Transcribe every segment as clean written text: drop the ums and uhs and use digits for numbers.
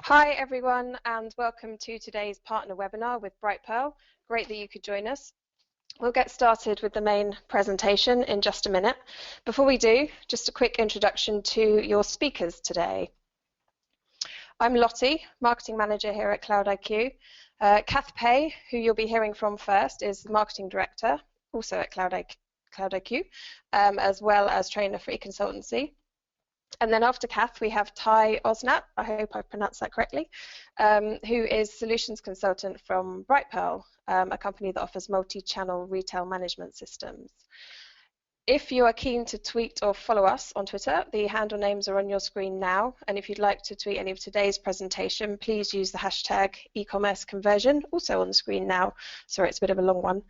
Hi everyone, and welcome to today's partner webinar with Brightpearl. Great that you could join us. We'll get started with the main presentation in just a minute. Before we do, just a quick introduction to your speakers today. I'm Lottie, Marketing Manager here at cloud.IQ. Kath Pay, who you'll be hearing from first, is the Marketing Director, also at cloud.IQ, as well as trainer for eConsultancy. And then after Kath, we have Ty Osnap, I hope I pronounced that correctly, who is Solutions Consultant from Brightpearl, a company that offers multi-channel retail management systems. If you are keen to tweet or follow us on Twitter, the handle names are on your screen now. And if you'd like to tweet any of today's presentation, please use the hashtag ecommerceconversion, also on the screen now. Sorry, it's a bit of a long one.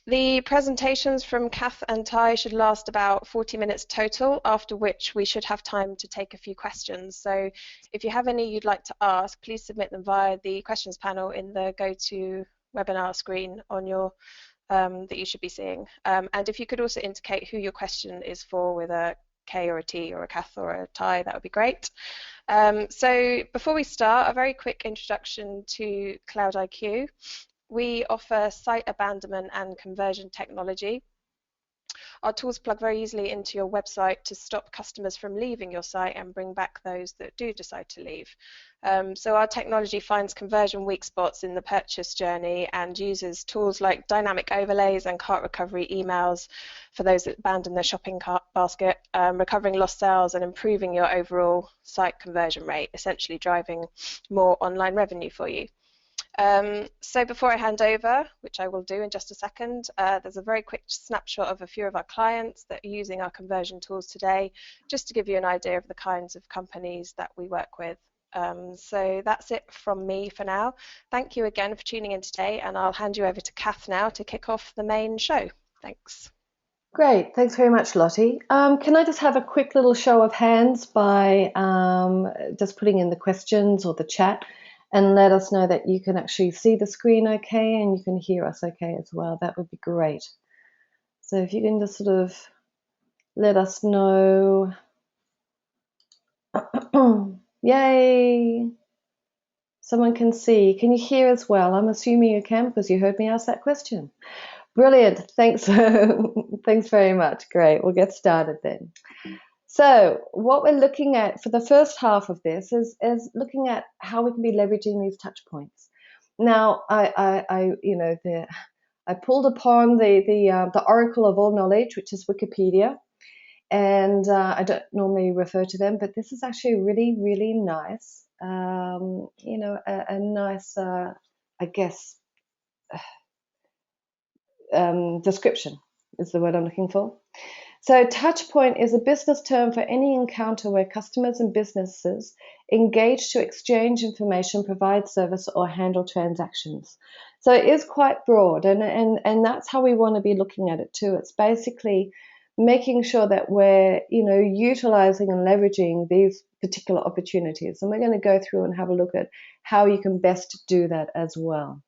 The presentations from Kath and Ty should last about 40 minutes total, after which we should have time to take a few questions. So if you have any you'd like to ask, please submit them via the questions panel in the GoToWebinar screen on your that you should be seeing. And if you could also indicate who your question is for with a K or a T or a Kath or a Ty, that would be great. So before we start, a very quick introduction to cloud.IQ. We offer site abandonment and conversion technology. Our tools plug very easily into your website to stop customers from leaving your site and bring back those that do decide to leave. So our technology finds conversion weak spots in the purchase journey and uses tools like dynamic overlays and cart recovery emails for those that abandon their shopping cart basket, recovering lost sales and improving your overall site conversion rate, essentially driving more online revenue for you. So before I hand over, which I will do in just a second, there's a very quick snapshot of a few of our clients that are using our conversion tools today, just to give you an idea of the kinds of companies that we work with. So that's it from me for now. Thank you again for tuning in today, and I'll hand you over to Kath now to kick off the main show. Thanks. Great, thanks very much, Lottie. Can I just have a quick little show of hands by just putting in the questions or the chat, and let us know that you can actually see the screen okay and you can hear us okay as well. That would be great. So if you can just sort of let us know. Yay! Someone can see. Can you hear as well? I'm assuming you can because you heard me ask that question. Brilliant. Thanks. Thanks very much. Great. We'll get started then. So what we're looking at for the first half of this is looking at how we can be leveraging these touch points. Now, I pulled upon the oracle of all knowledge, which is Wikipedia, and I don't normally refer to them, but this is actually really, really nice. A nice, I guess, description is the word I'm looking for. So touch point is a business term for any encounter where customers and businesses engage to exchange information, provide service, or handle transactions. So it is quite broad, and that's how we want to be looking at it too. It's basically making sure that we're utilizing and leveraging these particular opportunities. And we're going to go through and have a look at how you can best do that as well.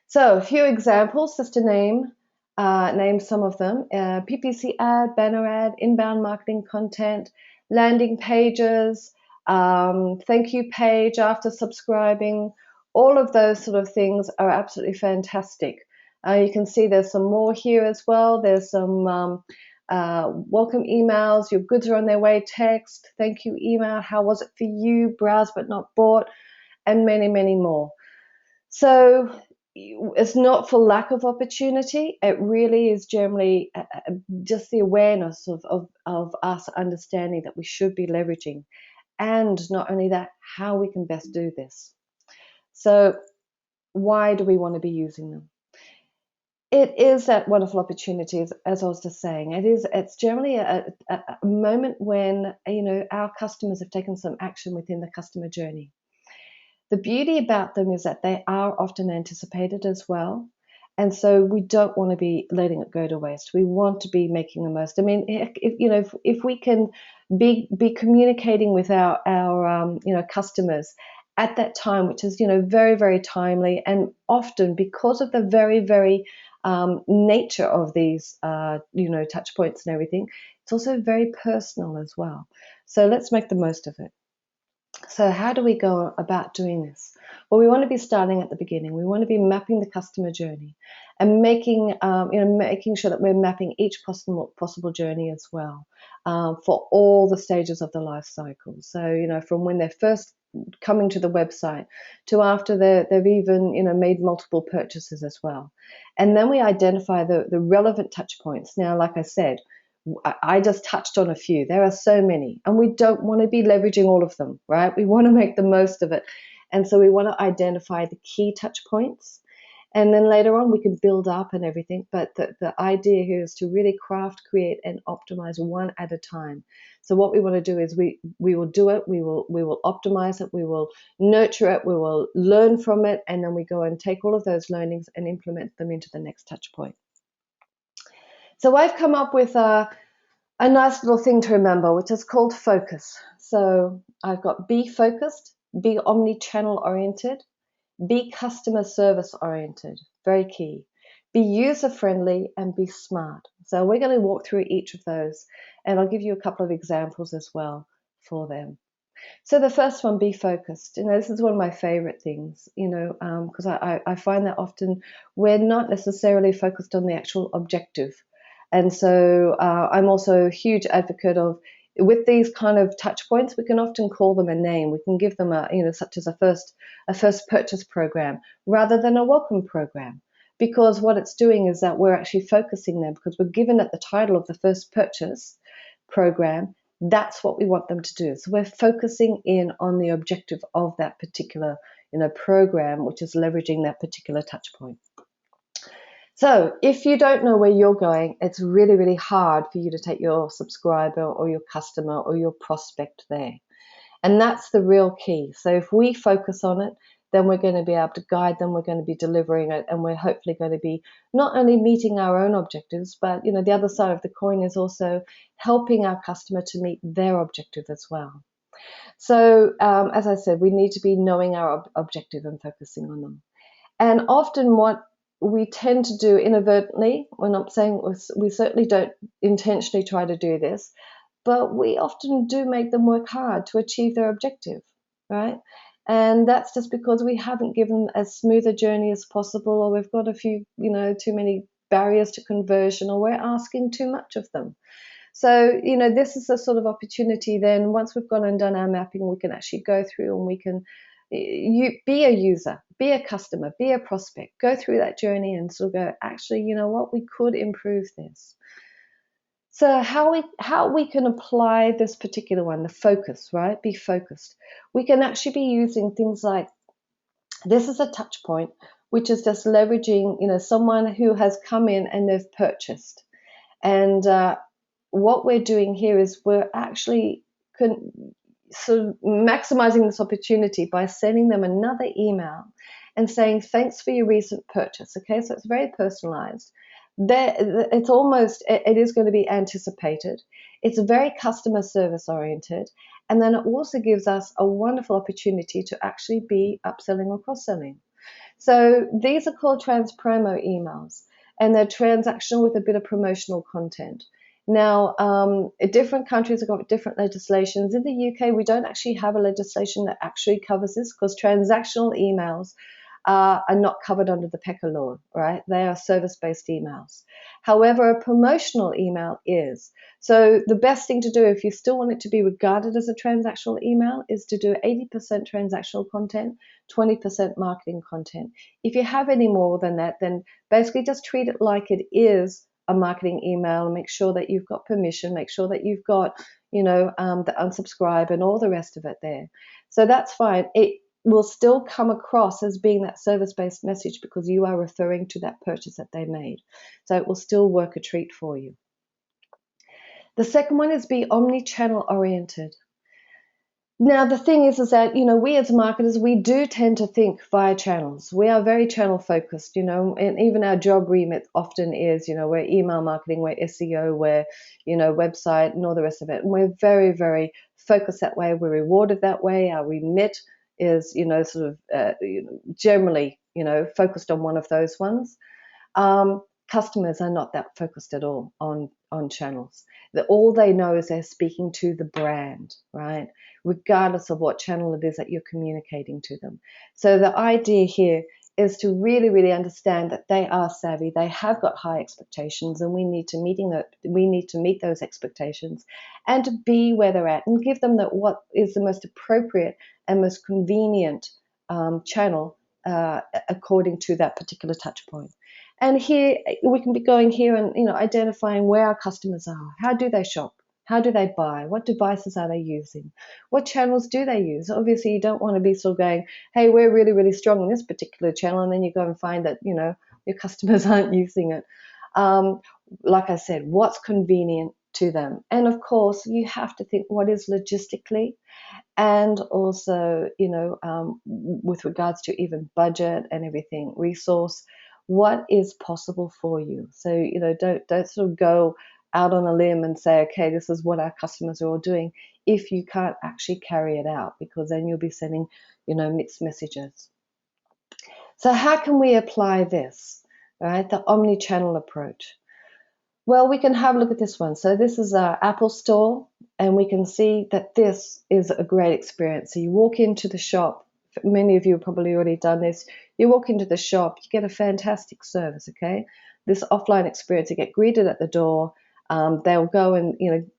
So a few examples, just to name some of them: PPC ad, banner ad, inbound marketing content, landing pages, thank you page after subscribing. All of those sort of things are absolutely fantastic. You can see there's some more here as well. There's some welcome emails, your goods are on their way text, thank you email, how was it for you, browse but not bought, and many, many more. So it's not for lack of opportunity. It really is generally just the awareness of us understanding that we should be leveraging, and not only that, how we can best do this. So why do we want to be using them? It is that wonderful opportunity, as I was just saying. It's generally a moment when our customers have taken some action within the customer journey. The beauty about them is that they are often anticipated as well. And so we don't want to be letting it go to waste. We want to be making the most. I mean, if we can be communicating with our customers at that time, which is very, very timely, and often because of the very, very nature of these touch points and everything, it's also very personal as well. So let's make the most of it. So how do we go about doing this? Well, we want to be starting at the beginning. We want to be mapping the customer journey and making sure that we're mapping each possible journey as well, for all the stages of the life cycle. So, from when they're first coming to the website to after they've even, made multiple purchases as well. And then we identify the relevant touch points. Now, like I said, I just touched on a few. There are so many, and we don't want to be leveraging all of them, right? We want to make the most of it. And so we want to identify the key touch points. And then later on, we can build up and everything. But the idea here is to really craft, create, and optimize one at a time. So what we want to do is we will do it. We will optimize it. We will nurture it. We will learn from it. And then we go and take all of those learnings and implement them into the next touch point. So I've come up with a nice little thing to remember, which is called focus. So I've got be focused, be omni-channel oriented, be customer service oriented, very key. Be user friendly and be smart. So we're going to walk through each of those, and I'll give you a couple of examples as well for them. So the first one, be focused. This is one of my favorite things, because I find that often we're not necessarily focused on the actual objective. And so I'm also a huge advocate of, with these kind of touch points, we can often call them a name. We can give them such as a first purchase program rather than a welcome program. Because what it's doing is that we're actually focusing them, because we're given at the title of the first purchase program, that's what we want them to do. So we're focusing in on the objective of that particular program, which is leveraging that particular touch point. So if you don't know where you're going, it's really, really hard for you to take your subscriber or your customer or your prospect there. And that's the real key. So if we focus on it, then we're going to be able to guide them, we're going to be delivering it, and we're hopefully going to be not only meeting our own objectives, but the other side of the coin is also helping our customer to meet their objective as well. So as I said, we need to be knowing our objective and focusing on them. And often what we tend to do inadvertently, when I'm saying we certainly don't intentionally try to do this, but we often do make them work hard to achieve their objective, right? And that's just because we haven't given as smooth a journey as possible, or we've got a few, too many barriers to conversion, or we're asking too much of them. So, this is a sort of opportunity then, once we've gone and done our mapping, we can actually go through and we can be a user, be a customer, be a prospect, go through that journey and sort of go, actually, you know what, we could improve this. So how we can apply this particular one, the focus, right? Be focused. We can actually be using things like, this is a touch point, which is just leveraging, someone who has come in and they've purchased. And what we're doing here is we're actually sort of maximizing this opportunity by sending them another email and saying, thanks for your recent purchase. Okay, so it's very personalized. It's almost, it is going to be anticipated. It's very customer service oriented. And then it also gives us a wonderful opportunity to actually be upselling or cross-selling. So these are called trans-promo emails, and they're transactional with a bit of promotional content. Now, different countries have got different legislations. In the UK, we don't actually have a legislation that actually covers this, because transactional emails are not covered under the PECA law, right? They are service-based emails. However, a promotional email is. So the best thing to do, if you still want it to be regarded as a transactional email, is to do 80% transactional content, 20% marketing content. If you have any more than that, then basically just treat it like it is a marketing email, and make sure that you've got permission, make sure that you've got, the unsubscribe and all the rest of it there. So that's fine. It will still come across as being that service-based message, because you are referring to that purchase that they made. So it will still work a treat for you. The second one is be omni-channel oriented. Now, the thing is that, we as marketers, we do tend to think via channels. We are very channel focused, and even our job remit often is, we're email marketing, we're SEO, we're, website and all the rest of it. And we're very, very focused that way. We're rewarded that way. Our remit is, sort of generally, focused on one of those ones. customers are not that focused at all on channels. All they know is they're speaking to the brand, right? Regardless of what channel it is that you're communicating to them. So the idea here is to really, really understand that they are savvy. They have got high expectations, and we need to meet those expectations, and to be where they're at, and give them what is the most appropriate and most convenient channel according to that particular touch point. And here we can be going here and identifying where our customers are. How do they shop? How do they buy? What devices are they using? What channels do they use? Obviously, you don't want to be sort of going, hey, we're really, really strong in this particular channel, and then you go and find that your customers aren't using it. Like I said, what's convenient to them? And of course, you have to think what is logistically, and also with regards to even budget and everything, resource, what is possible for you. So don't sort of go out on a limb and say, okay, this is what our customers are all doing, if you can't actually carry it out, because then you'll be sending mixed messages. So how can we apply this, right? The omni-channel approach. Well, we can have a look at this one. So this is our Apple Store, and we can see that this is a great experience. So you walk into the shop. Many of you have probably already done this. You walk into the shop, you get a fantastic service, okay? This offline experience, you get greeted at the door. They'll go and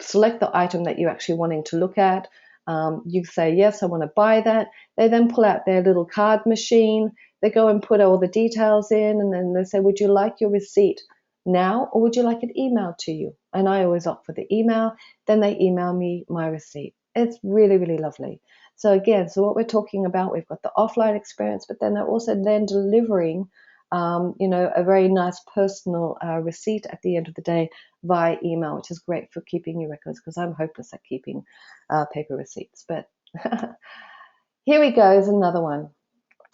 select the item that you're actually wanting to look at. You say, yes, I want to buy that. They then pull out their little card machine. They go and put all the details in, and then they say, would you like your receipt now, or would you like it emailed to you? And I always opt for the email. Then they email me my receipt. It's really, really lovely. So again, what we're talking about, we've got the offline experience, but then they're also then delivering a very nice personal receipt at the end of the day via email, which is great for keeping your records, because I'm hopeless at keeping paper receipts. But here we go, is another one.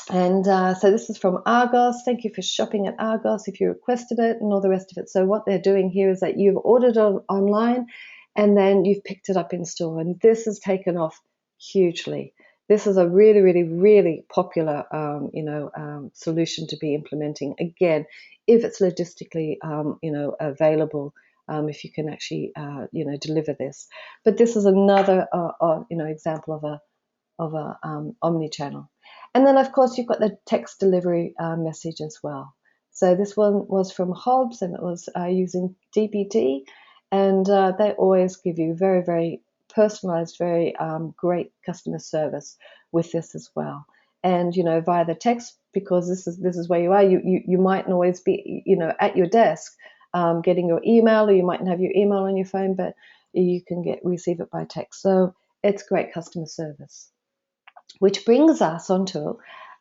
And so this is from Argos. Thank you for shopping at Argos if you requested it, and all the rest of it. So what they're doing here is that you've ordered it online, and then you've picked it up in store, and this has taken off hugely. This is a really, really, really popular, solution to be implementing. Again, if it's logistically, available, if you can actually, deliver this. But this is another, example of a omni-channel. And then, of course, you've got the text delivery message as well. So this one was from Hobbs, and it was using DPD, and they always give you very, very personalized, very great customer service with this as well. And via the text, because this is where you are. You mightn't always be at your desk getting your email, or you mightn't have your email on your phone, but you can receive it by text. So it's great customer service. Which brings us onto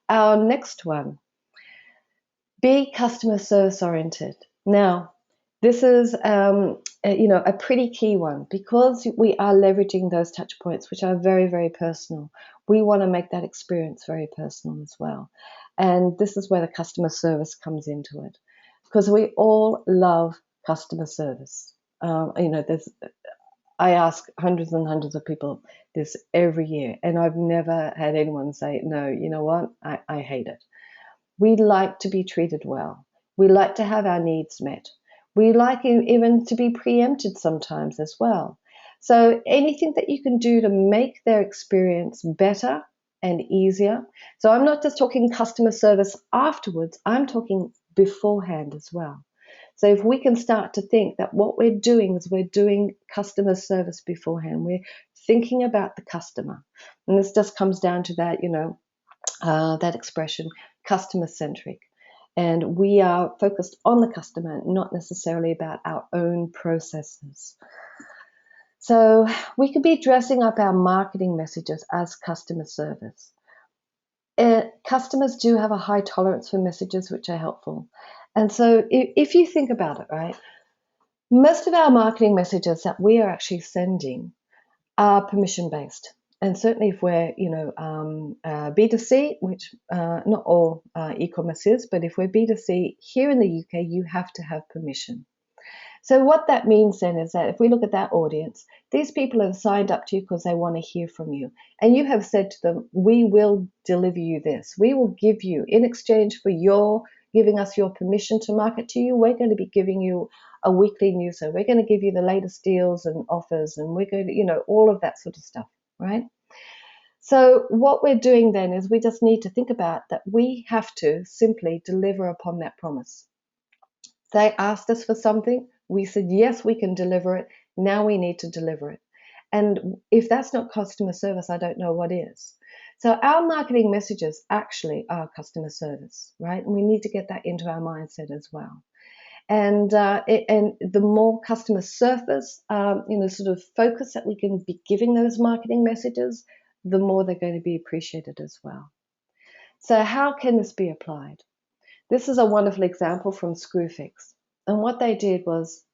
our next one. Be customer service oriented. Now, this is a pretty key one, because we are leveraging those touch points, which are very, very personal. We want to make that experience very personal as well. And this is where the customer service comes into it, because we all love customer service. I ask hundreds and hundreds of people this every year, and I've never had anyone say, no, you know what, I hate it. We like to be treated well. We like to have our needs met. We like even to be preempted sometimes as well. So anything that you can do to make their experience better and easier. So I'm not just talking customer service afterwards, I'm talking beforehand as well. So if we can start to think that what we're doing is we're doing customer service beforehand, we're thinking about the customer. And this just comes down to that, that expression, customer centric. And we are focused on the customer, not necessarily about our own processes. So we could be dressing up our marketing messages as customer service. Customers do have a high tolerance for messages which are helpful. And so if you think about it, right, most of our marketing messages that we are actually sending are permission based. And certainly if we're, B2C, which not all e-commerce is, but if we're B2C here in the UK, you have to have permission. So what that means then is that if we look at that audience, these people have signed up to you because they want to hear from you. And you have said to them, we will deliver you this. We will give you, in exchange for your giving us your permission to market to you, we're going to be giving you a weekly newsletter. We're going to give you the latest deals and offers, and we're going to, all of that sort of stuff, right? So what we're doing then is we just need to think about that we have to simply deliver upon that promise. They asked us for something. We said, yes, we can deliver it. Now we need to deliver it. And if that's not customer service, I don't know what is. So our marketing messages actually are customer service, right? And we need to get that into our mindset as well. And the more customer service, sort of focus that we can be giving those marketing messages, the more they're going to be appreciated as well. So how can this be applied? This is a wonderful example from Screwfix. And what they did was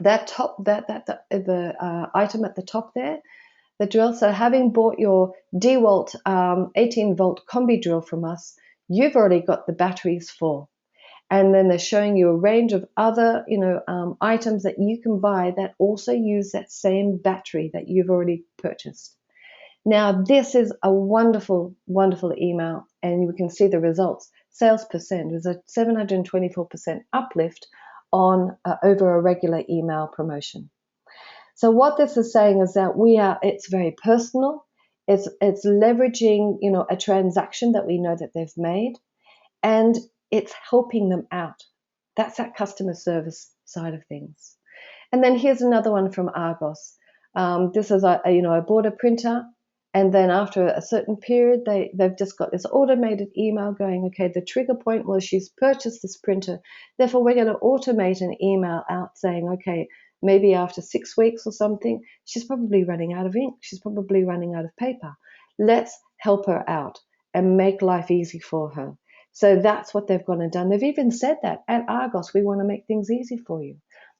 that the item at the top there, the drill. So having bought your DeWalt 18-volt combi drill from us, you've already got the batteries for. And then they're showing you a range of other, items that you can buy that also use that same battery that you've already purchased. Now, this is a wonderful, wonderful email, and you can see the results. Sales percent is a 724% uplift on over a regular email promotion. So what this is saying is that it's very personal. It's leveraging, a transaction that we know that they've made, and it's helping them out. That's that customer service side of things. And then here's another one from Argos. This is, I bought a printer, and then after a certain period, they've just got this automated email going, okay, the trigger point was she's purchased this printer. Therefore, we're going to automate an email out saying, okay, maybe after 6 weeks or something, she's probably running out of ink. She's probably running out of paper. Let's help her out and make life easy for her. So that's what they've gone and done. They've even said that at Argos, we want to make things easy for you.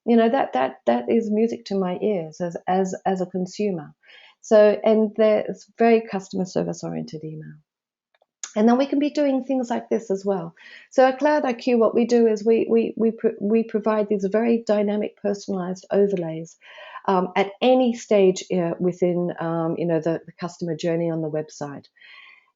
That is music to my ears as a consumer. So, and there's very customer service oriented email. And then we can be doing things like this as well. So at cloud.IQ, what we do is we provide these very dynamic, personalized overlays at any stage within the customer journey on the website.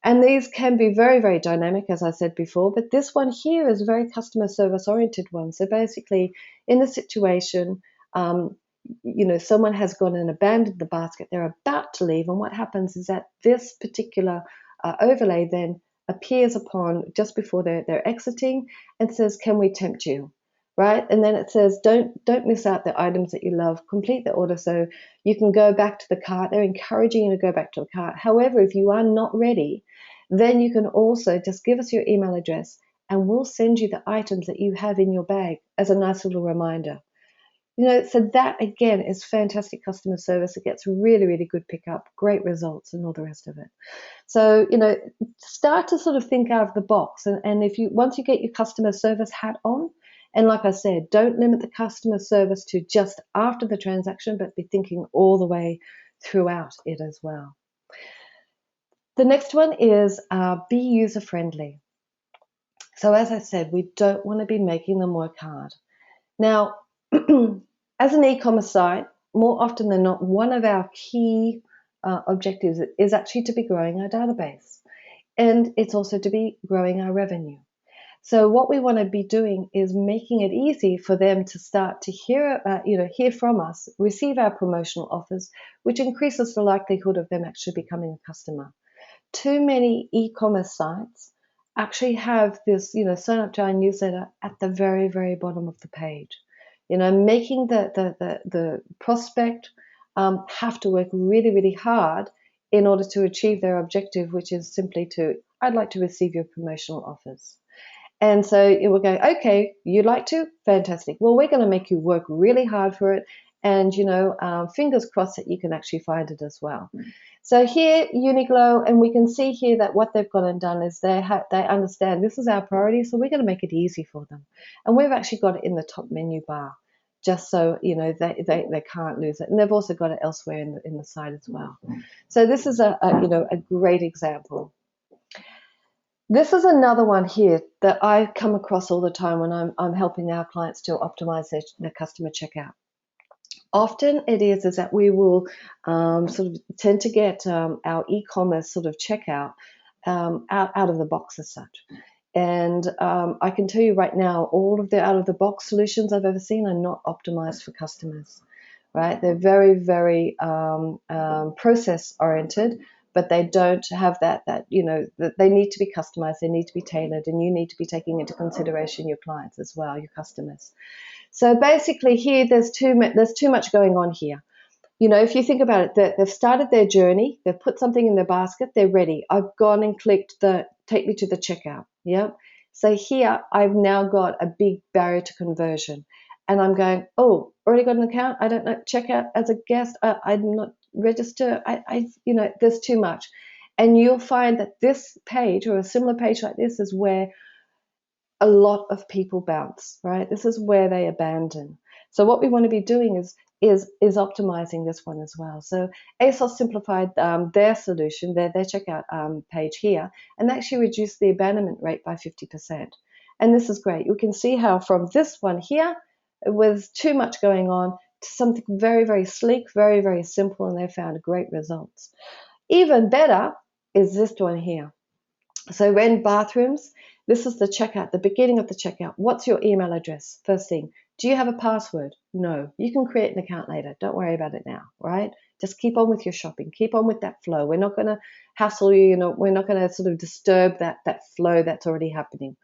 And these can be very, very dynamic, as I said before, but this one here is a very customer service oriented one. So basically, in the situation, someone has gone and abandoned the basket, they're about to leave, and what happens is that this particular overlay then appears upon just before they're exiting and says, can we tempt you? Right? And then it says, don't miss out the items that you love, complete the order so you can go back to the cart. They're encouraging you to go back to the cart. However, if you are not ready, then you can also just give us your email address and we'll send you the items that you have in your bag as a nice little reminder. So that again is fantastic customer service. It gets really, really good pickup, great results, and all the rest of it. So, start to sort of think out of the box. And if once you get your customer service hat on, and like I said, don't limit the customer service to just after the transaction, but be thinking all the way throughout it as well. The next one is be user friendly. So as I said, we don't want to be making them work hard. Now, as an e-commerce site, more often than not, one of our key objectives is actually to be growing our database, and it's also to be growing our revenue. So what we want to be doing is making it easy for them to start to hear from us, receive our promotional offers, which increases the likelihood of them actually becoming a customer. Too many e-commerce sites actually have this, sign up to our newsletter at the very, very bottom of the page. Making the prospect have to work really, really hard in order to achieve their objective, which is simply I'd like to receive your promotional offers. And so it will go, okay, you'd like to? Fantastic. Well, we're going to make you work really hard for it. And, fingers crossed that you can actually find it as well. So here, Uniqlo, and we can see here that what they've gone and done is they understand this is our priority, so we're going to make it easy for them. And we've actually got it in the top menu bar, just so, they can't lose it. And they've also got it elsewhere in the site as well. So this is a great example. This is another one here that I come across all the time when I'm helping our clients to optimize their customer checkout. Often it is that we will sort of tend to get our e-commerce sort of checkout out of the box as such. And I can tell you right now, all of the out-of-the-box solutions I've ever seen are not optimized for customers, right? They're very, very process-oriented, but they don't have that that they need to be customized, they need to be tailored, and you need to be taking into consideration your clients as well, your customers. So basically here, there's too much going on here. If you think about it, they've started their journey, they've put something in their basket, they're ready. I've gone and clicked the take me to the checkout. Yeah. So here I've now got a big barrier to conversion. And I'm going, oh, already got an account? I don't know, checkout as a guest. I'm not register. There's too much. And you'll find that this page or a similar page like this is where a lot of people bounce, right? This is where they abandon. So what we want to be doing is optimizing this one as well. So ASOS simplified their solution, their checkout page here, and actually reduced the abandonment rate by 50%. And this is great. You can see how from this one here, with too much going on, to something very, very sleek, very, very simple, and they found great results. Even better is this one here. So when bathrooms, this is the checkout, the beginning of the checkout. What's your email address? First thing. Do you have a password? No. You can create an account later. Don't worry about it now, right? Just keep on with your shopping. Keep on with that flow. We're not going to hassle you. We're not going to sort of disturb that flow that's already happening.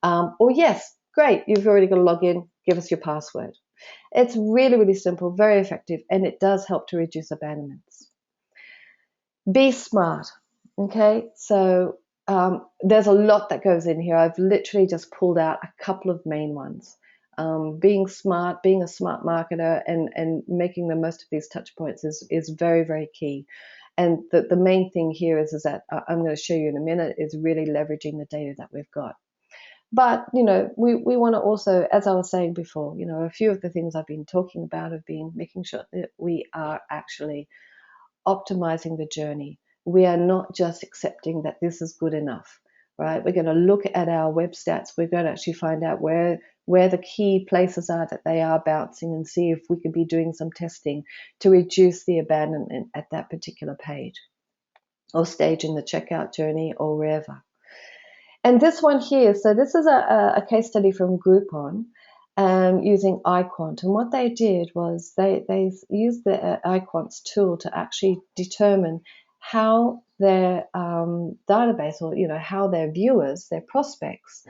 Or yes, great. You've already got to log in. Give us your password. It's really, really simple, very effective, and it does help to reduce abandonments. Be smart. Okay, so there's a lot that goes in here. I've literally just pulled out a couple of main ones. Being smart, being a smart marketer, and making the most of these touch points is very, very key. And the main thing here is that I'm going to show you in a minute is really leveraging the data that we've got. But we want to also, as I was saying before, a few of the things I've been talking about have been making sure that we are actually optimizing the journey. We are not just accepting that this is good enough, right? We're going to look at our web stats. We're going to actually find out where the key places are that they are bouncing and see if we could be doing some testing to reduce the abandonment at that particular page or stage in the checkout journey or wherever. And this one here, so this is a case study from Groupon using iQuant. And what they did was they used the iQuant's tool to actually determine how their database, or how their viewers, their prospects,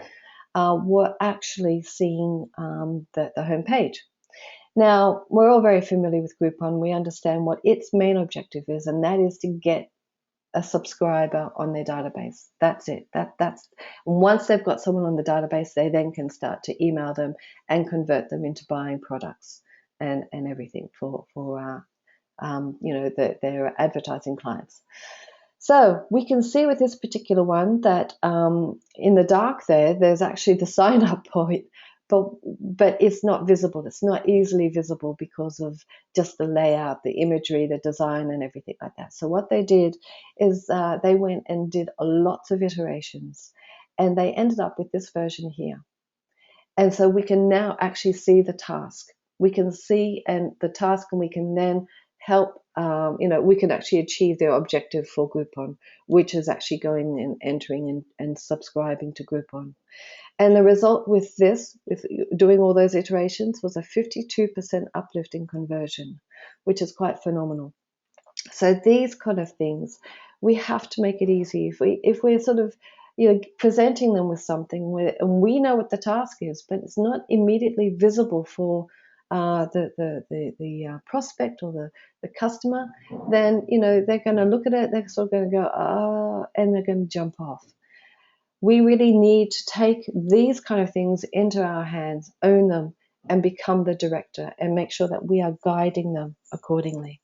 were actually seeing the homepage. Now, we're all very familiar with Groupon. We understand what its main objective is, and that is to get a subscriber on their database. That's it. That's once they've got someone on the database, they then can start to email them and convert them into buying products and everything for their advertising clients. So we can see with this particular one that in the dark there's actually the sign up point, but it's not visible. It's not easily visible because of just the layout, the imagery, the design, and everything like that. So what they did is they went and did lots of iterations, and they ended up with this version here. And so we can now actually see the task. We can see the task, and we can then help. We can actually achieve their objective for Groupon, which is actually going and entering and subscribing to Groupon. And the result with this, with doing all those iterations, was a 52% uplift in conversion, which is quite phenomenal. So these kind of things, we have to make it easy. If we're sort of presenting them with something and we know what the task is, but it's not immediately visible for the prospect or the customer, then they're going to look at it, they're sort of going to go and they're going to jump off. We really need to take these kind of things into our hands, own them, and become the director and make sure that we are guiding them accordingly.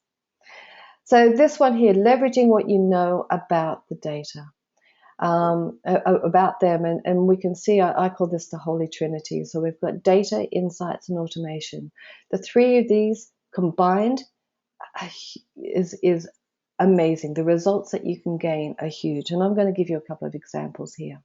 So this one here, leveraging what you know about the data, about them, and we can see, I call this the Holy Trinity. So we've got data, insights, and automation. The three of these combined is amazing. The results that you can gain are huge, and I'm going to give you a couple of examples here.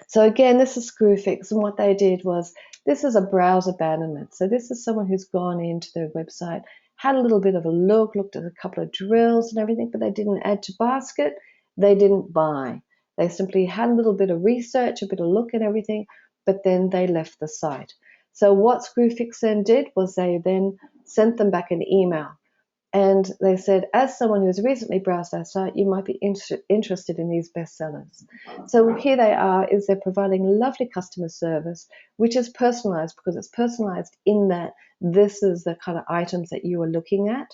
So again, this is Screwfix, and what they did was, this is a browse abandonment. So this is someone who's gone into their website, had a little bit of a looked at a couple of drills and everything, but they didn't add to basket, they didn't buy. They simply had a little bit of research, a bit of look at everything, but then they left the site. So what Screwfix then did was they then sent them back an email. And they said, as someone who's recently browsed our site, you might be interested in these bestsellers. So here they are, is they're providing lovely customer service, which is personalized because it's personalized in that this is the kind of items that you are looking at.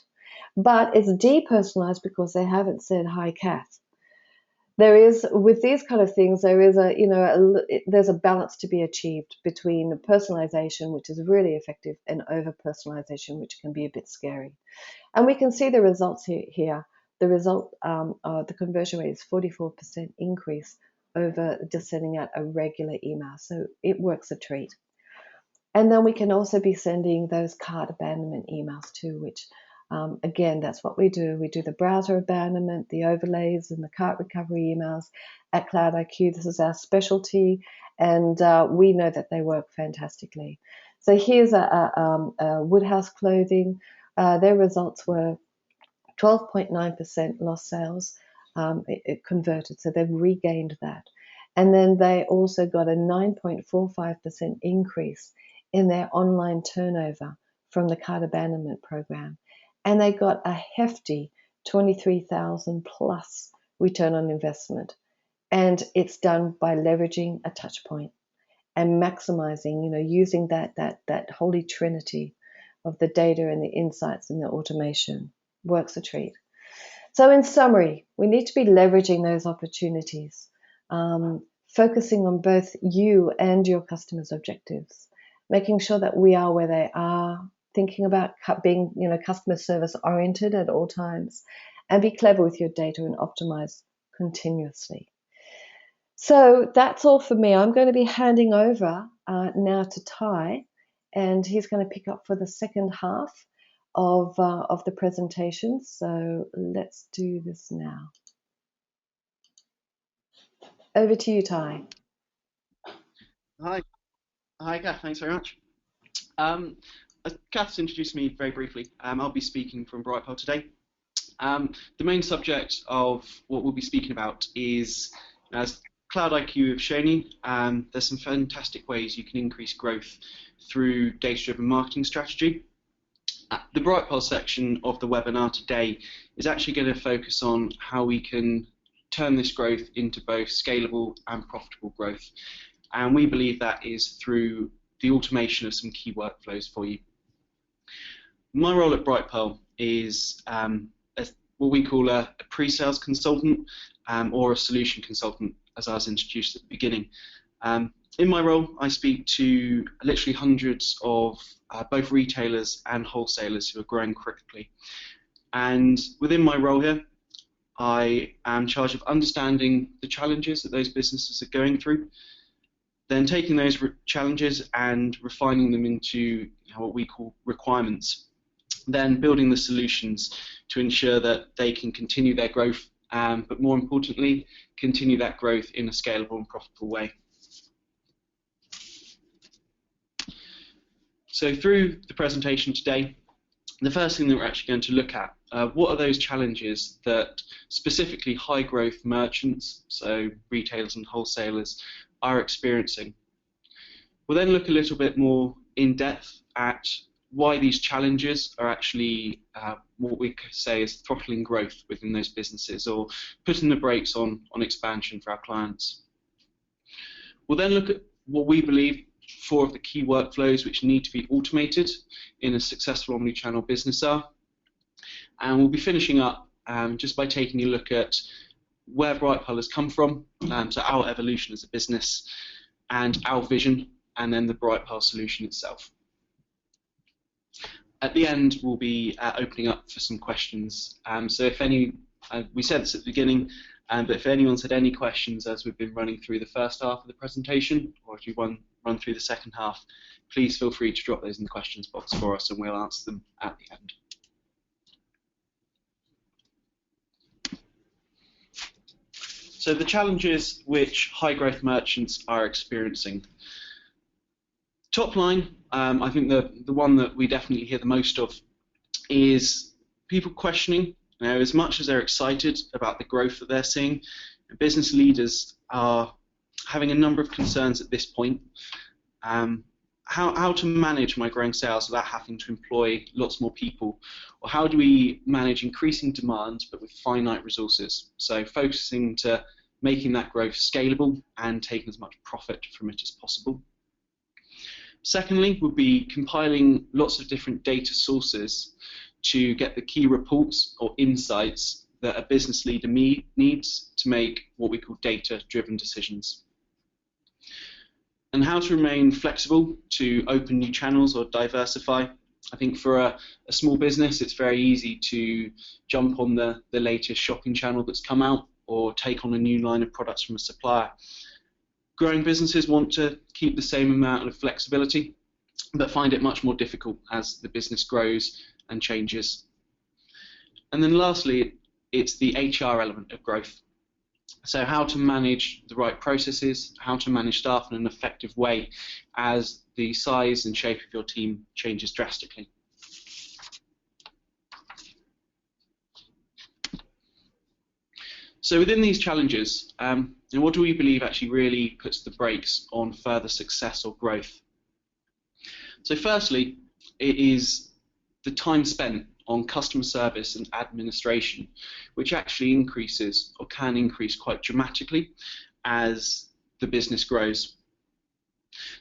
But it's depersonalized because they haven't said, hi, Kath. There is, with these kind of things, there is there's a balance to be achieved between personalization, which is really effective, and over personalization, which can be a bit scary. And we can see the results here. The result, the conversion rate is 44% increase over just sending out a regular email. So it works a treat. And then we can also be sending those cart abandonment emails too, which again, that's what we do. We do the browser abandonment, the overlays, and the cart recovery emails at cloud.IQ. This is our specialty, and we know that they work fantastically. So here's a Woodhouse Clothing. Their results were 12.9% lost sales. It converted, so they've regained that. And then they also got a 9.45% increase in their online turnover from the cart abandonment program. And they got a hefty 23,000 plus return on investment. And it's done by leveraging a touch point and maximizing, using that holy trinity of the data and the insights and the automation. Works a treat. So in summary, we need to be leveraging those opportunities, focusing on both you and your customers' objectives, making sure that we are where they are, thinking about being, customer service oriented at all times, and be clever with your data and optimize continuously. So that's all for me. I'm going to be handing over now to Ty, and he's going to pick up for the second half of the presentation. So let's do this now. Over to you, Ty. Hi, Kath. Thanks very much. Kath's introduced me very briefly. I'll be speaking from Bright Pearl today. The main subject of what we'll be speaking about is, as cloud.IQ have shown you, there's some fantastic ways you can increase growth through data-driven marketing strategy. The Bright Pearl section of the webinar today is actually going to focus on how we can turn this growth into both scalable and profitable growth. And we believe that is through the automation of some key workflows for you. My role at Bright Pearl is what we call a pre-sales consultant or a solution consultant, as I was introduced at the beginning. In my role, I speak to literally hundreds of both retailers and wholesalers who are growing quickly. And within my role here, I am in charge of understanding the challenges that those businesses are going through, then taking those challenges and refining them into what we call requirements, then building the solutions to ensure that they can continue their growth, but more importantly, continue that growth in a scalable and profitable way. So through the presentation today, the first thing that we're actually going to look at, what are those challenges that specifically high growth merchants, so retailers and wholesalers, are experiencing. We'll then look a little bit more in depth at why these challenges are actually what we could say is throttling growth within those businesses or putting the brakes on expansion for our clients. We'll then look at what we believe 4 of the key workflows which need to be automated in a successful omnichannel business are. And we'll be finishing up just by taking a look at where Bright Pearl has come from, so our evolution as a business and our vision, and then the Bright Pearl solution itself. At the end, we'll be opening up for some questions. So if any, we said this at the beginning, but if anyone's had any questions as we've been running through the first half of the presentation, or if you want to run through the second half, please feel free to drop those in the questions box for us and we'll answer them at the end. So the challenges which high growth merchants are experiencing. Top line, I think the one that we definitely hear the most of is people questioning, as much as they're excited about the growth that they're seeing, Business leaders are having a number of concerns at this point. How to manage my growing sales without having to employ lots more people, or how do we manage increasing demand but with finite resources? So focusing to making that growth scalable and taking as much profit from it as possible. Secondly, would be compiling lots of different data sources to get the key reports or insights that a business leader needs to make what we call data-driven decisions. And how to remain flexible to open new channels or diversify. I think for a small business, it's very easy to jump on the latest shopping channel that's come out or take on a new line of products from a supplier. Growing businesses want to keep the same amount of flexibility, but find it much more difficult as the business grows and changes. And then lastly, it's the HR element of growth. So how to manage the right processes, how to manage staff in an effective way as the size and shape of your team changes drastically. So within these challenges, what do we believe actually really puts the brakes on further success or growth? So firstly, it is the time spent on customer service and administration, which actually increases or can increase quite dramatically as the business grows.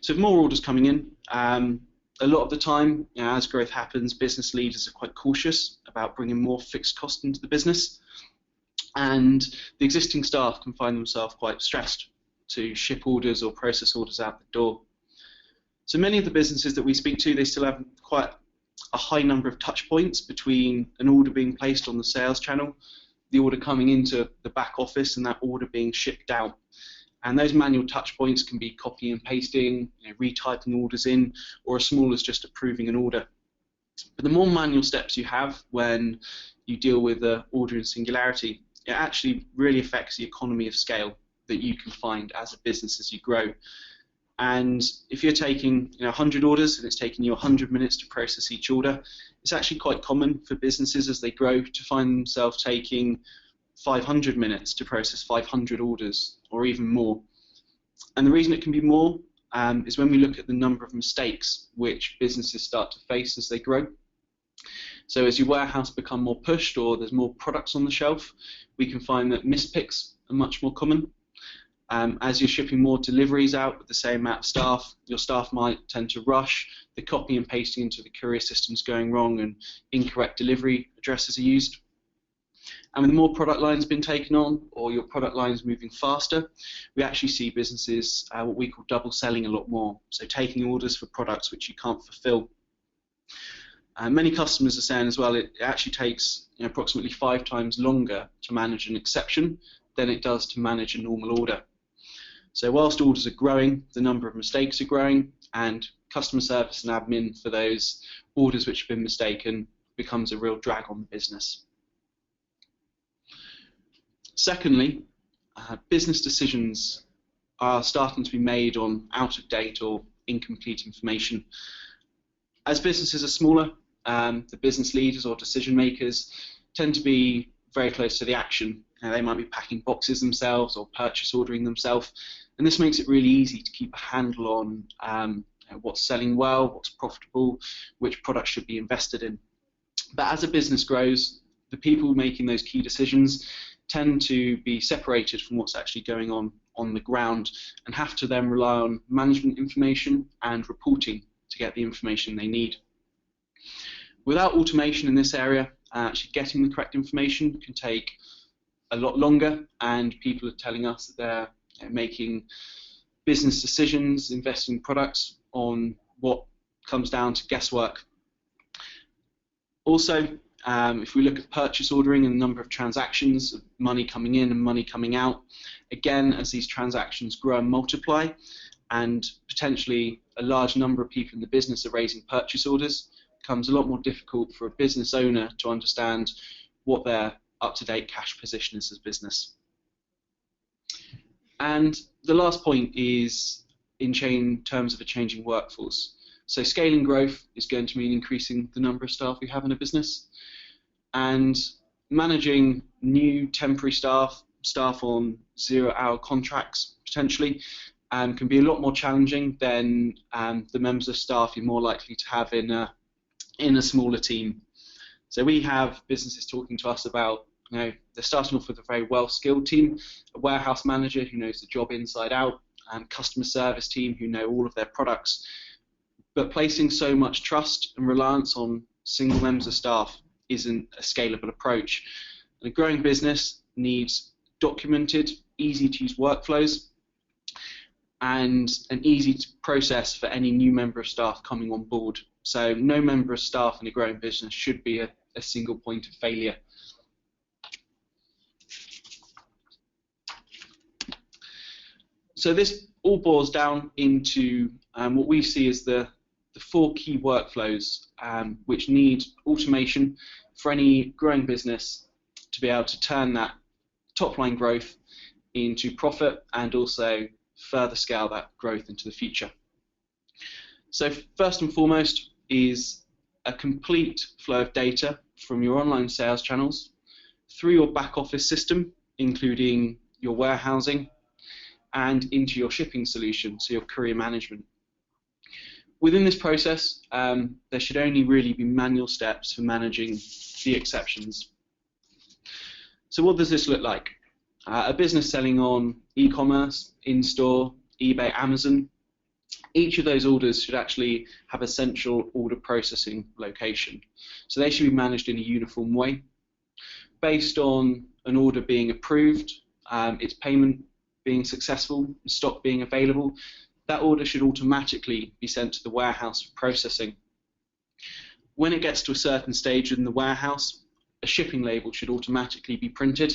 So with more orders coming in, a lot of the time, as growth happens, business leaders are quite cautious about bringing more fixed cost into the business, and the existing staff can find themselves quite stressed to ship orders or process orders out the door. So many of the businesses that we speak to, they still have quite a high number of touch points between an order being placed on the sales channel, the order coming into the back office, and that order being shipped out. And those manual touch points can be copying and pasting, retyping orders in, or as small as just approving an order. But the more manual steps you have when you deal with the order in singularity, it actually really affects the economy of scale that you can find as a business as you grow. And if you're taking 100 orders and it's taking you 100 minutes to process each order, it's actually quite common for businesses as they grow to find themselves taking 500 minutes to process 500 orders or even more. And the reason it can be more is when we look at the number of mistakes which businesses start to face as they grow. So as your warehouse become more pushed or there's more products on the shelf, we can find that mispicks are much more common. As you're shipping more deliveries out with the same amount of staff, your staff might tend to rush, the copy and pasting into the courier system's going wrong and incorrect delivery addresses are used. And with more product lines being taken on or your product lines moving faster, we actually see businesses what we call double selling a lot more, so taking orders for products which you can't fulfill. Many customers are saying as well it actually takes approximately 5 times longer to manage an exception than it does to manage a normal order. So whilst orders are growing, the number of mistakes are growing, and customer service and admin for those orders which have been mistaken becomes a real drag on the business. Secondly, business decisions are starting to be made on out-of-date or incomplete information. As businesses are smaller, the business leaders or decision makers tend to be very close to the action. They might be packing boxes themselves or purchase ordering themselves, and this makes it really easy to keep a handle on what's selling well, what's profitable, which products should be invested in. But as a business grows, the people making those key decisions tend to be separated from what's actually going on the ground and have to then rely on management information and reporting to get the information they need. Without automation in this area, actually getting the correct information can take a lot longer, and people are telling us that they're making business decisions, investing in products on what comes down to guesswork. Also, if we look at purchase ordering and the number of transactions, money coming in and money coming out, again, as these transactions grow and multiply, and potentially a large number of people in the business are raising purchase orders, it becomes a lot more difficult for a business owner to understand what their up-to-date cash position is as business. And the last point is in terms of a changing workforce. So scaling growth is going to mean increasing the number of staff we have in a business, and managing new temporary staff staff on 0-hour contracts potentially can be a lot more challenging than the members of staff you're more likely to have in a smaller team. So we have businesses talking to us about, they're starting off with a very well-skilled team, a warehouse manager who knows the job inside out, and customer service team who know all of their products. But placing so much trust and reliance on single members of staff isn't a scalable approach. And a growing business needs documented, easy-to-use workflows and an easy process for any new member of staff coming on board. So no member of staff in a growing business should be a single point of failure. So this all boils down into what we see as the 4 key workflows which need automation for any growing business to be able to turn that top line growth into profit and also further scale that growth into the future. So first and foremost is a complete flow of data from your online sales channels through your back office system, including your warehousing, and into your shipping solution, so your courier management. Within this process, there should only really be manual steps for managing the exceptions. So what does this look like? A business selling on e-commerce, in-store, eBay, Amazon, each of those orders should actually have a central order processing location. So they should be managed in a uniform way. Based on an order being approved, its payment being successful, stock being available, that order should automatically be sent to the warehouse for processing. When it gets to a certain stage in the warehouse, a shipping label should automatically be printed,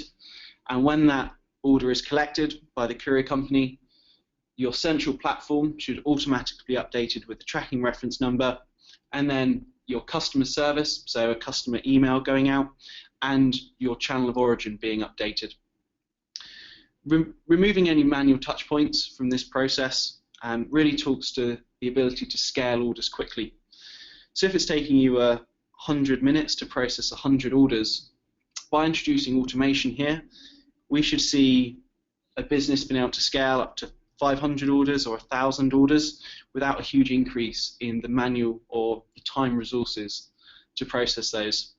and when that order is collected by the courier company, your central platform should automatically be updated with the tracking reference number, and then your customer service, so a customer email going out, and your channel of origin being updated. Removing any manual touch points from this process really talks to the ability to scale orders quickly. So if it's taking you 100 minutes to process 100 orders, by introducing automation here, we should see a business being able to scale up to 500 orders or 1,000 orders without a huge increase in the manual or the time resources to process those.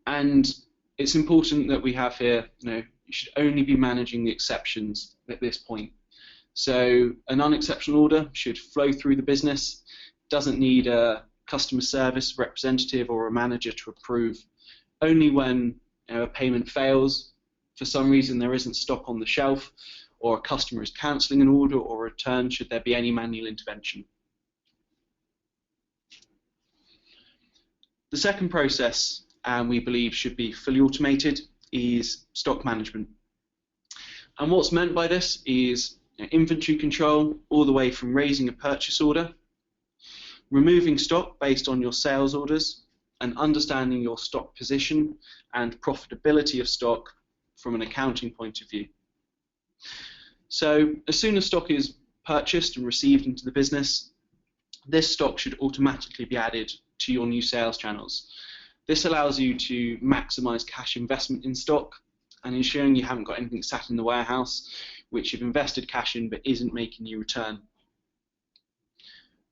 And it's important that we have here, you should only be managing the exceptions at this point. So an unexceptional order should flow through the business, doesn't need a customer service representative or a manager to approve. Only when a payment fails, for some reason there isn't stock on the shelf, or a customer is cancelling an order or a return, should there be any manual intervention. The second process we believe should be fully automated is stock management. And what's meant by this is inventory control all the way from raising a purchase order, removing stock based on your sales orders, and understanding your stock position and profitability of stock from an accounting point of view. So as soon as stock is purchased and received into the business, this stock should automatically be added to your new sales channels. This allows you to maximize cash investment in stock and ensuring you haven't got anything sat in the warehouse which you've invested cash in but isn't making you return.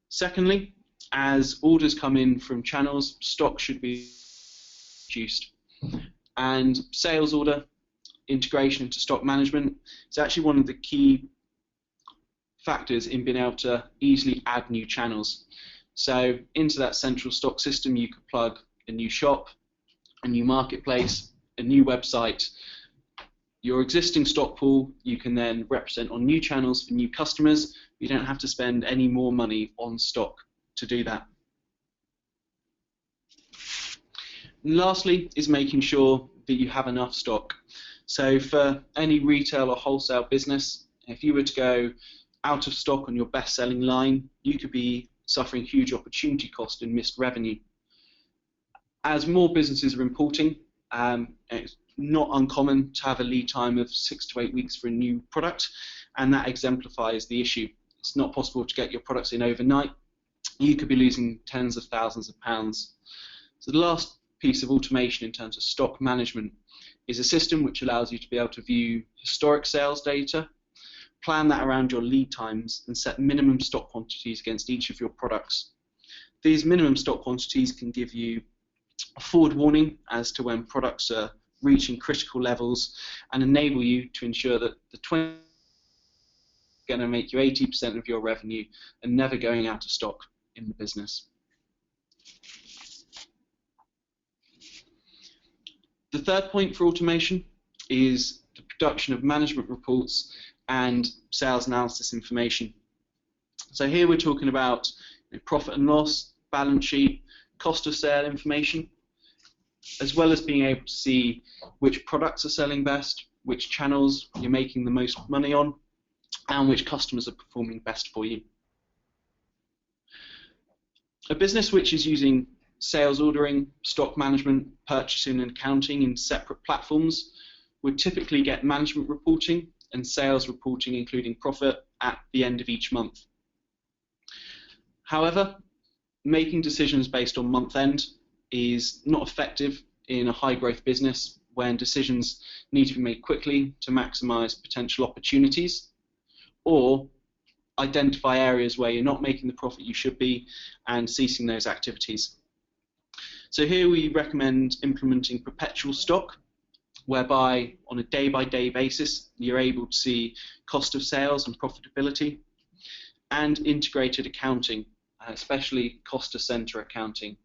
Secondly, as orders come in from channels, stock should be reduced. And sales order integration into stock management is actually one of the key factors in being able to easily add new channels. So into that central stock system you could plug a new shop, a new marketplace, a new website. Your existing stock pool you can then represent on new channels for new customers. You don't have to spend any more money on stock to do that. And lastly is making sure that you have enough stock. So for any retail or wholesale business, if you were to go out of stock on your best-selling line, you could be suffering huge opportunity cost and missed revenue. As more businesses are importing, it's not uncommon to have a lead time of 6 to 8 weeks for a new product, and that exemplifies the issue. It's not possible to get your products in overnight. You could be losing tens of thousands of pounds. So the last piece of automation in terms of stock management is a system which allows you to be able to view historic sales data, plan that around your lead times, and set minimum stock quantities against each of your products. These minimum stock quantities can give you a forward warning as to when products are reaching critical levels and enable you to ensure that the 20 going to make you 80% of your revenue and never going out of stock in the business. The third point for automation is the production of management reports and sales analysis information. So here we're talking about profit and loss, balance sheet, cost of sale information, as well as being able to see which products are selling best, which channels you're making the most money on, and which customers are performing best for you. A business which is using sales ordering, stock management, purchasing and accounting in separate platforms would typically get management reporting and sales reporting, including profit, at the end of each month. However, making decisions based on month end is not effective in a high growth business when decisions need to be made quickly to maximize potential opportunities, or identify areas where you're not making the profit you should be and ceasing those activities. So here we recommend implementing perpetual stock, whereby on a day-by-day basis you're able to see cost of sales and profitability, and integrated accounting, especially cost to center accounting.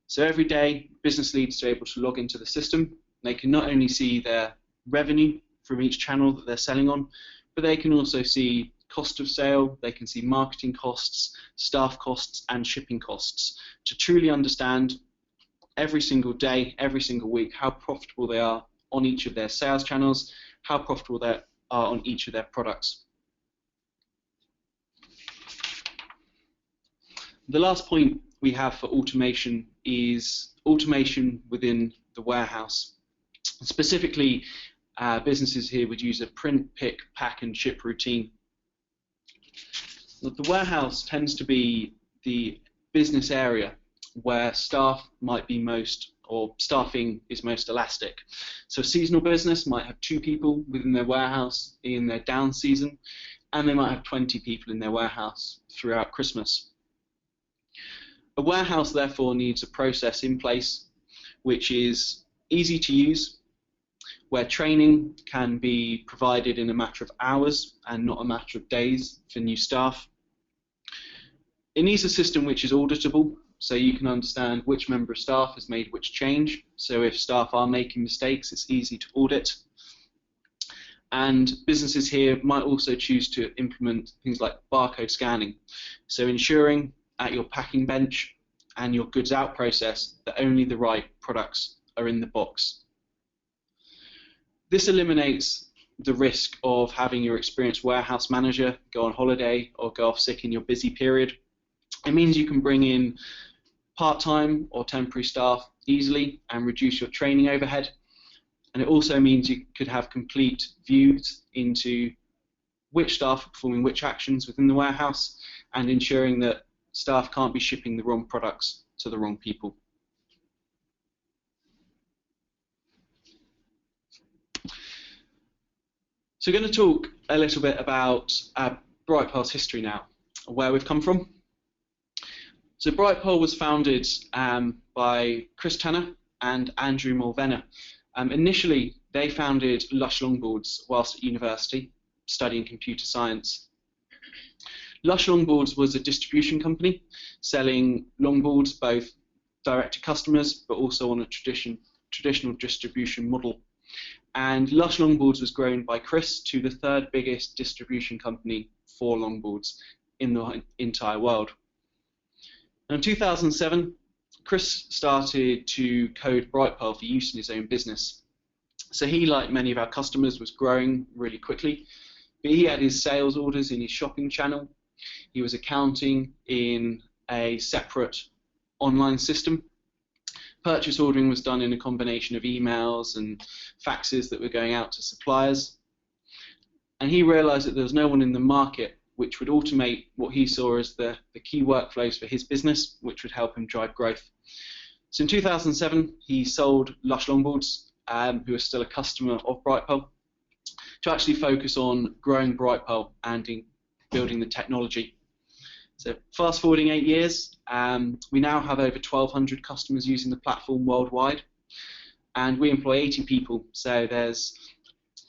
So every day business leads are able to log into the system. They can not only see their revenue from each channel that they're selling on, but they can also see cost of sale, they can see marketing costs, staff costs and shipping costs to truly understand every single day, every single week, how profitable they are on each of their sales channels, how profitable they are on each of their products. The last point we have for automation is automation within the warehouse. Specifically, businesses here would use a print, pick, pack and ship routine. The warehouse tends to be the business area where staff might be most, or staffing is most elastic. So a seasonal business might have 2 people within their warehouse in their down season, and they might have 20 people in their warehouse throughout Christmas. A warehouse therefore needs a process in place which is easy to use, where training can be provided in a matter of hours and not a matter of days for new staff. It needs a system which is auditable, so you can understand which member of staff has made which change. So if staff are making mistakes, it's easy to audit. And businesses here might also choose to implement things like barcode scanning, so ensuring at your packing bench and your goods out process that only the right products are in the box. This eliminates the risk of having your experienced warehouse manager go on holiday or go off sick in your busy period. It means you can bring in part-time or temporary staff easily and reduce your training overhead. And it also means you could have complete views into which staff are performing which actions within the warehouse and ensuring that staff can't be shipping the wrong products to the wrong people. So we're going to talk a little bit about Bright Pearl's history now, where we've come from. So Bright Pearl was founded by Chris Tanner and Andrew Mulvenner. Initially, they founded Lush Longboards whilst at university, studying computer science. Lush Longboards was a distribution company selling longboards both direct to customers but also on a traditional distribution model. And Lush Longboards was grown by Chris to the 3rd biggest distribution company for longboards in the entire world. Now, in 2007, Chris started to code Bright Pearl for use in his own business. So he, like many of our customers, was growing really quickly, but he had his sales orders in his shopping channel. He was accounting in a separate online system. Purchase ordering was done in a combination of emails and faxes that were going out to suppliers. And he realized that there was no one in the market which would automate what he saw as the key workflows for his business, which would help him drive growth. So in 2007, he sold Lush Longboards who are still a customer of Brightpearl, to actually focus on growing Brightpearl and in building the technology. So fast forwarding 8 years, we now have over 1,200 customers using the platform worldwide, and we employ 80 people. So there's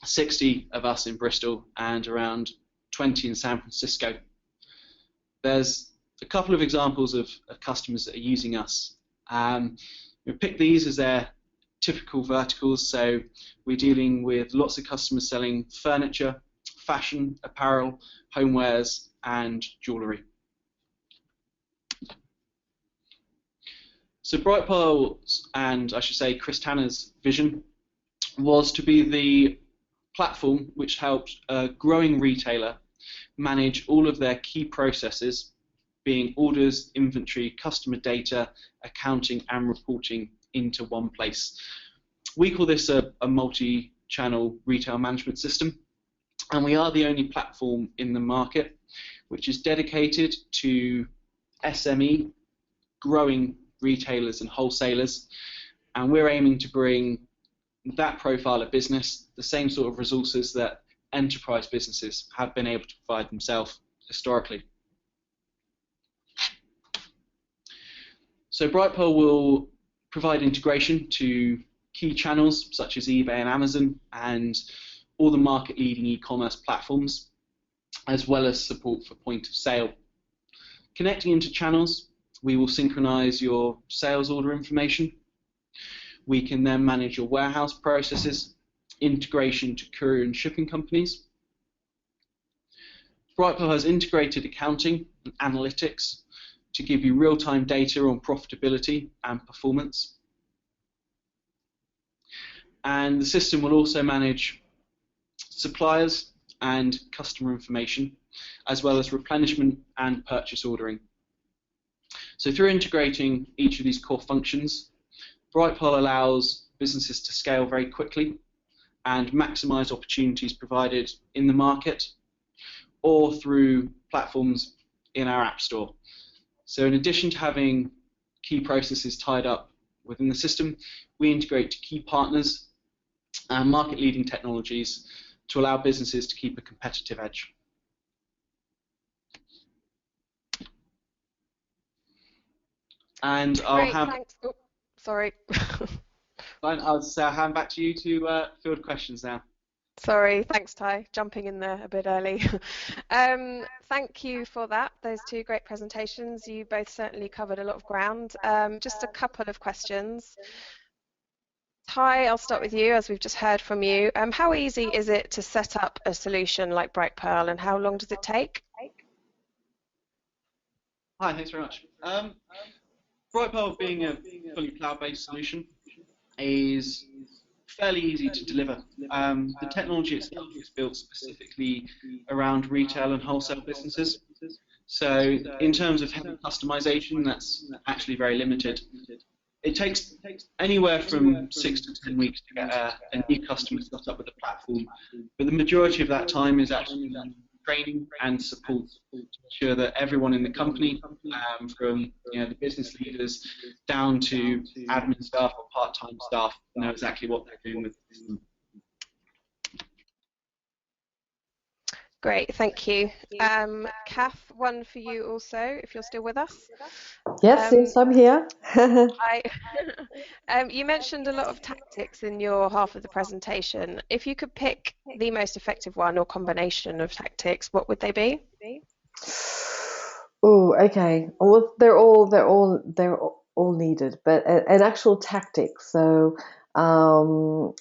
60 of us in Bristol and around 20 in San Francisco. There's a couple of examples of customers that are using us. We pick these as their typical verticals, so we're dealing with lots of customers selling furniture, fashion, apparel, homewares, and jewellery. So Brightpearl's, and I should say Chris Tanner's vision, was to be the platform which helped a growing retailer manage all of their key processes, being orders, inventory, customer data, accounting, and reporting into one place. We call this a multi-channel retail management system, and we are the only platform in the market which is dedicated to SME, growing retailers and wholesalers, and we're aiming to bring that profile of business, the same sort of resources that enterprise businesses have been able to provide themselves historically. So Brightpearl will provide integration to key channels such as eBay and Amazon and all the market-leading e-commerce platforms, as well as support for point of sale. Connecting into channels, we will synchronize your sales order information. We can then manage your warehouse processes, integration to courier and shipping companies. Brightpearl has integrated accounting and analytics to give you real-time data on profitability and performance. And the system will also manage suppliers and customer information, as well as replenishment and purchase ordering. So through integrating each of these core functions, Brightpearl allows businesses to scale very quickly and maximize opportunities provided in the market or through platforms in our App Store. So in addition to having key processes tied up within the system, we integrate to key partners and market-leading technologies to allow businesses to keep a competitive edge. And I'll hand. Thanks. Oh, sorry. I'll hand back to you to field questions now. Sorry, thanks Ty, jumping in there a bit early. Thank you for that, those two great presentations. You both certainly covered a lot of ground. Just a couple of questions. Ty, I'll start with you, as we've just heard from you. How easy is it to set up a solution like Brightpearl, and how long does it take? Hi, thanks very much. Brightpearl, being a fully cloud-based solution, is fairly easy to deliver. The technology itself is built specifically around retail and wholesale businesses. So in terms of heavy customization, that's actually very limited. It takes anywhere from 6 to 10 weeks to get a new customer set up with the platform, but the majority of that time is actually training and support to ensure that everyone in the company, from the business leaders down to admin staff or part-time staff, know exactly what they're doing with the system. Great, thank you. Kath, one for you also, if you're still with us. Yes, yes, I'm here. You mentioned a lot of tactics in your half of the presentation. If you could pick the most effective one or combination of tactics, what would they be? Oh, okay. Well, they're all needed, but an actual tactic. So,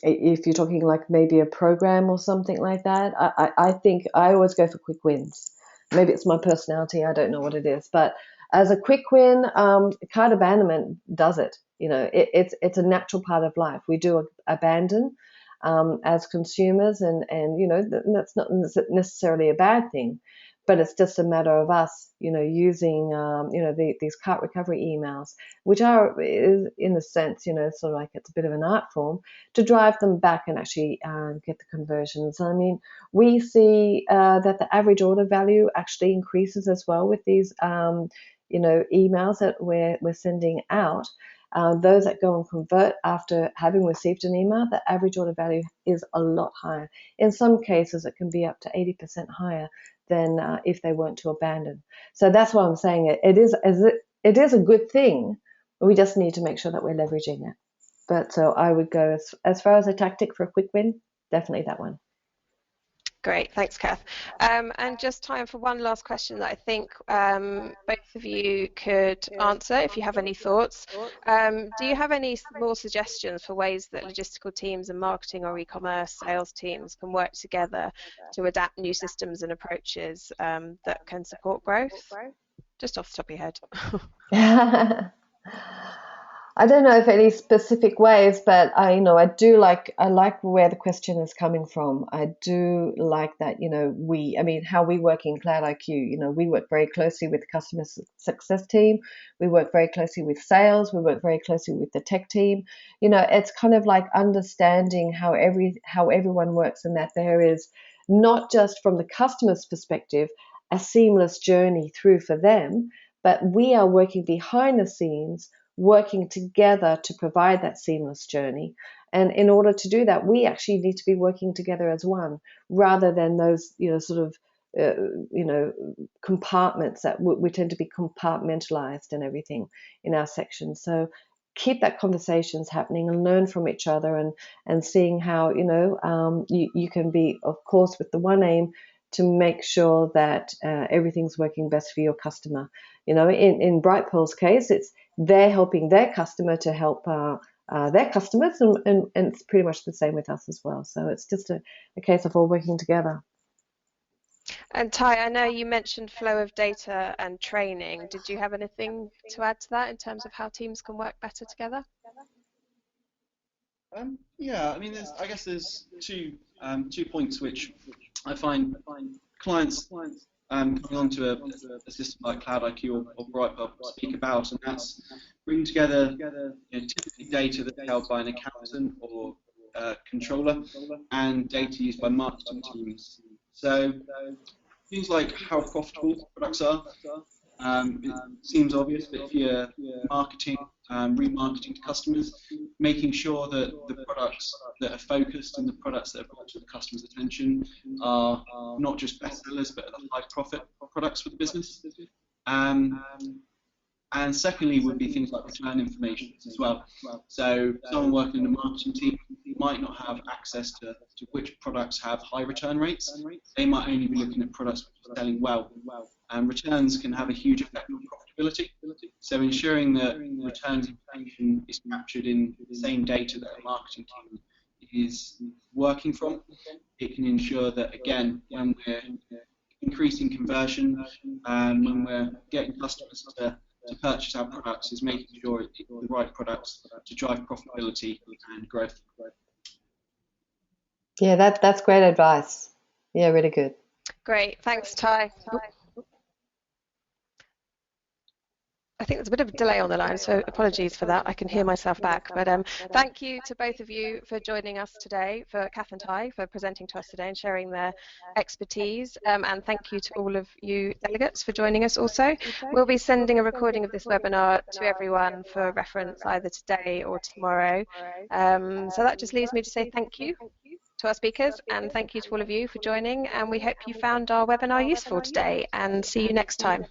if you're talking like maybe a program or something like that, I think I always go for quick wins. Maybe it's my personality, I don't know what it is, but as a quick win, cart abandonment does it. It's a natural part of life. We do abandon as consumers, and that's not necessarily a bad thing, but it's just a matter of us, using these cart recovery emails, which are in a sense, sort of like it's a bit of an art form to drive them back and actually get the conversions. I mean, we see that the average order value actually increases as well with these emails that we're sending out. those that go and convert after having received an email, the average order value is a lot higher. In some cases, it can be up to 80% higher than if they weren't to abandon. So that's what I'm saying. It is a good thing. We just need to make sure that we're leveraging it. But so I would go as far as a tactic for a quick win, definitely that one. Great, thanks, Kath. And just time for one last question that I think both of you could answer if you have any thoughts. Do you have any more suggestions for ways that logistical teams and marketing or e-commerce sales teams can work together to adapt new systems and approaches that can support growth? Just off the top of your head. I don't know if any specific ways, but I like where the question is coming from. I do like that, how we work in cloud.IQ, we work very closely with the customer success team. We work very closely with sales. We work very closely with the tech team. It's kind of like understanding how everyone works, and that there is not just from the customer's perspective, a seamless journey through for them, but we are working behind the scenes, working together to provide that seamless journey. And in order to do that, we actually need to be working together as one, rather than those, compartments that we tend to be compartmentalized and everything in our section. So keep that conversations happening and learn from each other, and seeing how, you can be, of course, with the one aim to make sure that everything's working best for your customer. In Bright Pearl's case, they're helping their customer to help their customers, and it's pretty much the same with us as well. So it's just a case of all working together. And Ty, I know you mentioned flow of data and training. Did you have anything to add to that in terms of how teams can work better together? Yeah, I mean, there's two points which I find clients coming onto a system like cloud.IQ or Brightpearl speak about, and that's bringing together typically data that's held by an accountant or controller, and data used by marketing teams. So things like how profitable products are. It seems obvious, but if you're marketing, remarketing to customers, making sure that the products that are focused and the products that are brought to the customer's attention are not just bestsellers, but are the high profit products for the business. And secondly would be things like return information as well. So someone working in the marketing team might not have access to which products have high return rates. They might only be looking at products which are selling well. And returns can have a huge effect on profitability. So ensuring that returns information is captured in the same data that a marketing team is working from, it can ensure that, again, when we're increasing conversion, when we're getting customers to purchase our products, is making sure it's the right products to drive profitability and growth. Yeah, that's great advice. Yeah, really good. Great, thanks, Ty. I think there's a bit of a delay on the line, so apologies for that. I can hear myself back. But thank you to both of you for joining us today, for Kath and Ty, for presenting to us today and sharing their expertise. And thank you to all of you delegates for joining us also. We'll be sending a recording of this webinar to everyone for reference either today or tomorrow. So that just leaves me to say thank you to our speakers, and thank you to all of you for joining. And we hope you found our webinar useful today, and see you next time.